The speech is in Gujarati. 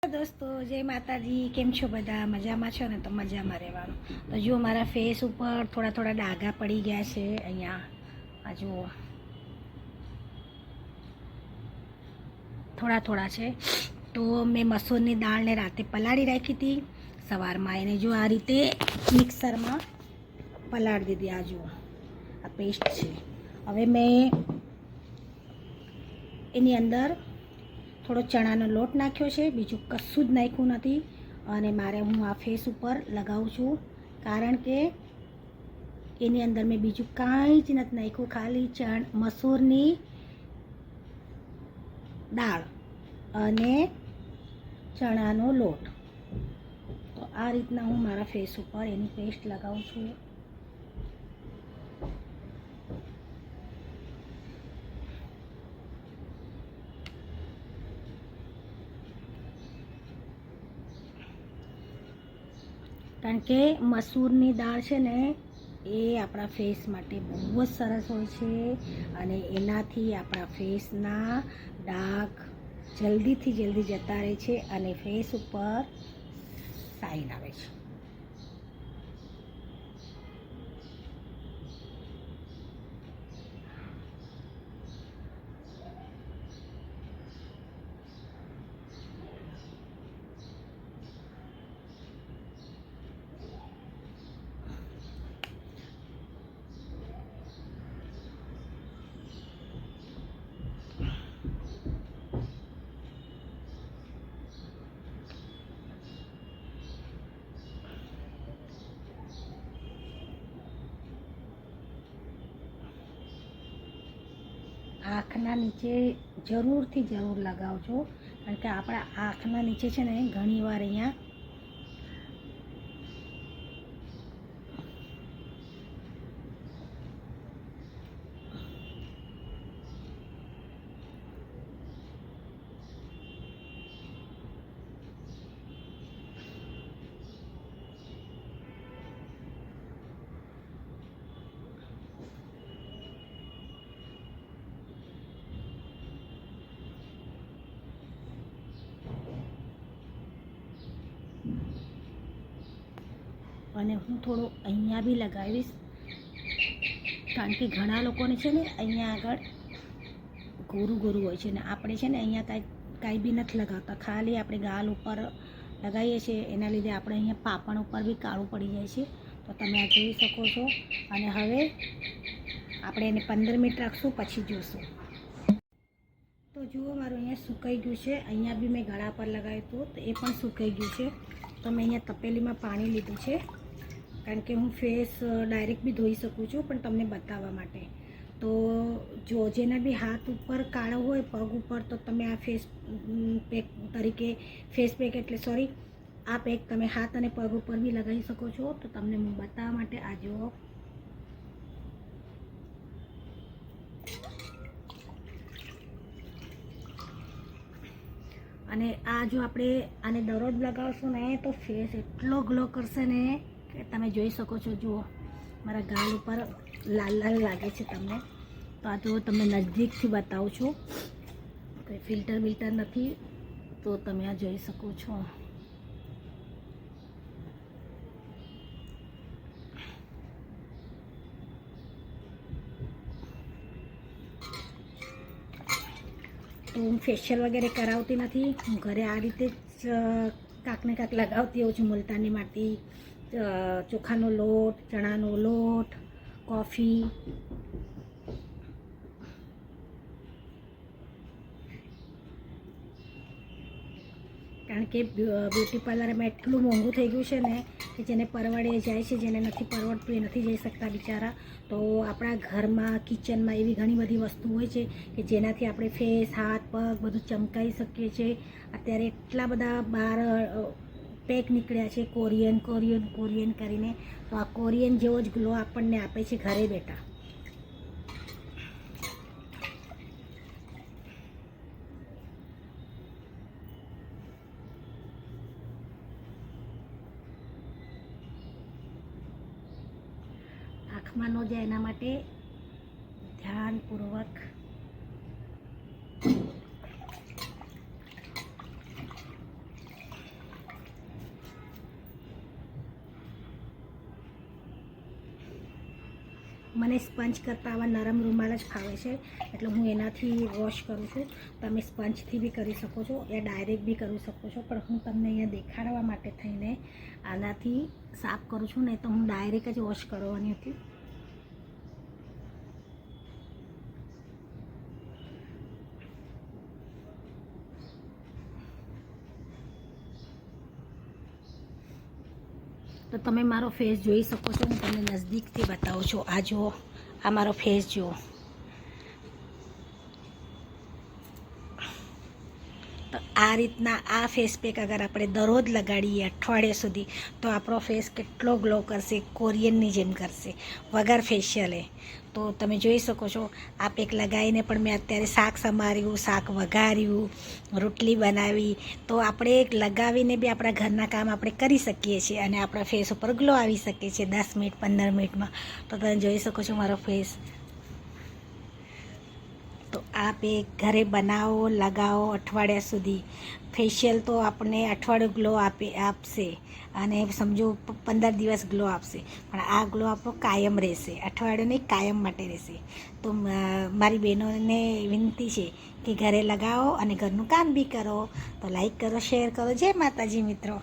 દોસ્તો જય માતાજી, કેમ છો બધા? મજામાં છો ને? તો મજામાં રહેવાનું. તો જુઓ મારા ફેસ ઉપર થોડા થોડા ડાઘા પડી ગયા છે. અહીંયા આ જુઓ થોડા થોડા છે. તો મેં મસૂરની દાળને રાતે પલાળી રાખી હતી. સવારમાં એને જો આ રીતે મિક્સરમાં પલાળી દીધી. આ જુઓ આ પેસ્ટ છે. હવે મેં એની અંદર થોડો ચણાનો લોટ નાખ્યો છે, બીજું કશું જ નાખ્યું નથી. અને મારે હું આ ફેસ ઉપર લગાવું છું, કારણ કે એની અંદર મેં બીજું કાંઈ જ નથી નાખ્યું, ખાલી મસૂરની દાળ અને ચણાનો લોટ. તો આ રીતના હું મારા ફેસ ઉપર એની પેસ્ટ લગાવું છું. કારણ કે મસૂરની દાળ છે ને એ આપણા ફેસ માટે બહુ જ સરસ હોય છે, અને એનાથી આપણા ફેસના ડાઘ જલ્દીથી જલ્દી જતા રહે છે અને ફેસ ઉપર શાઇન આવે છે. આંખના નીચે જરૂરથી જરૂર લગાવજો, કારણ કે આપણા આંખના નીચે છે ને ઘણીવાર અહીંયા અને હું થોડો અહીંયા બી લગાવીશ, કારણ કે ઘણા લોકોને છે ને અહીંયા આગળ ગોરું ગોરું હોય છે ને આપણે છે ને અહીંયા કાંઈ બી નથી લગાવતા, ખાલી આપણે ગાલ ઉપર લગાવીએ છીએ. એના લીધે આપણે અહીંયા પાપણ ઉપર બી કાળું પડી જાય છે. તો તમે આ જોઈ શકો છો. અને હવે આપણે એને 15 મિનિટ રાખશું, પછી જોઈશું. તો જુઓ મારું અહીંયા સુકાઈ ગયું છે. અહીંયા બી મેં ગળા પર લગાવ્યું હતું તો એ પણ સુકાઈ ગયું છે. તો મેં અહીંયા તપેલીમાં પાણી લીધું છે, કારણ કે હું ફેસ ડાયરેક્ટ બી ધોઈ શકું છું, પણ તમને બતાવવા માટે. તો જો જેના બી હાથ ઉપર કાળો હોય, પગ ઉપર, તો તમે આ ફેસ પેક તરીકે ફેસ પેક એટલે સોરી આ પેક તમે હાથ અને પગ ઉપર બી લગાવી શકો છો. તો તમને હું બતાવવા માટે આ જુઓ અને આ જો આપણે આને દરરોજ લગાવશું ને તો ફેસ એટલો ગ્લો કરશે ને કે તમે જોઈ શકો છો. જુઓ મારા ગાલ ઉપર લાલ લાલ લાગે છે તમને. તો આ જો તમને નજદીકથી બતાવું છું, કંઈ ફિલ્ટર બિલ્ટર નથી, તો તમે આ જોઈ શકો છો. તો હું ફેશિયલ વગેરે કરાવતી નથી, હું ઘરે આ રીતે જ કાંકને કાંક લગાવતી હોઉં છું. મુલતાની માટી, ચોખાનો લોટ, ચણાનો લોટ, કોફી. કારણ કે બ્યુટી પાર્લરમાં એટલું મોંઘું થઈ ગયું છે ને કે જેને પરવડે જાય છે, જેને નથી પરવડતું એ નથી જઈ શકતા બિચારા. તો આપણા ઘરમાં કિચનમાં એવી ઘણી બધી વસ્તુ હોય છે કે જેનાથી આપણે ફેસ, હાથ, પગ બધું ચમકાવી શકીએ છીએ. અત્યારે એટલા બધા બહાર પેક નીકળ્યા છે કોરિયન કરીને. તો આ કોરિયન જેવો જ ગ્લો આપણને આપે છે ઘરે બેઠા. આંખમાં ન જાય એના માટે ધ્યાનપૂર્વક મને સ્પંચ કરતાં આવા નરમ રૂમાલ જ ફાવે છે, એટલે હું એનાથી વોશ કરું છું. તમે સ્પંચથી બી કરી શકો છો યા ડાયરેક્ટ બી કરી શકો છો, પણ હું તમને અહીંયા દેખાડવા માટે થઈને આનાથી સાફ કરું છું, નહીં તો હું ડાયરેક્ટ જ વોશ કરવાની હતી. તો તમે મારો ફેસ જોઈ શકો છો, હું તમને નજદીકથી બતાવું છું. આ જુઓ, આ મારો ફેસ જુઓ. તો આ રીતના આ ફેસ પેક અગર આપણે દરરોજ લગાડીએ અઠવાડિયા સુધી, તો આપણો ફેસ કેટલો ગ્લો કરશે, કોરિયનની જેમ કરશે, વગર ફેશિયલે. તો તમે જોઈ શકો છો, આ પેક લગાવીને પણ મેં અત્યારે શાક સમાર્યું, શાક વઘાર્યું, રોટલી બનાવી. તો આપણે લગાવીને બી આપણા ઘરના કામ આપણે કરી શકીએ છીએ અને આપણા ફેસ ઉપર ગ્લો આવી શકે છે 10 મિનિટ 15 મિનિટમાં. તો તમે જોઈ શકો છો મારો ફેસ. તો આ પેક ઘરે બનાવો, લગાવો અઠવાડિયા સુધી. ફેશિયલ તો આપણને અઠવાડિયું ગ્લો આપશે અને સમજો 15 દિવસ ગ્લો આપશે, પણ આ ગ્લો આપણો કાયમ રહેશે, અઠવાડિયું નહીં કાયમ માટે રહેશે. તો મારી બહેનોને વિનંતી છે કે ઘરે લગાવો અને ઘરનું કામ બી કરો. તો લાઈક કરો, શેર કરો. જય માતાજી મિત્રો.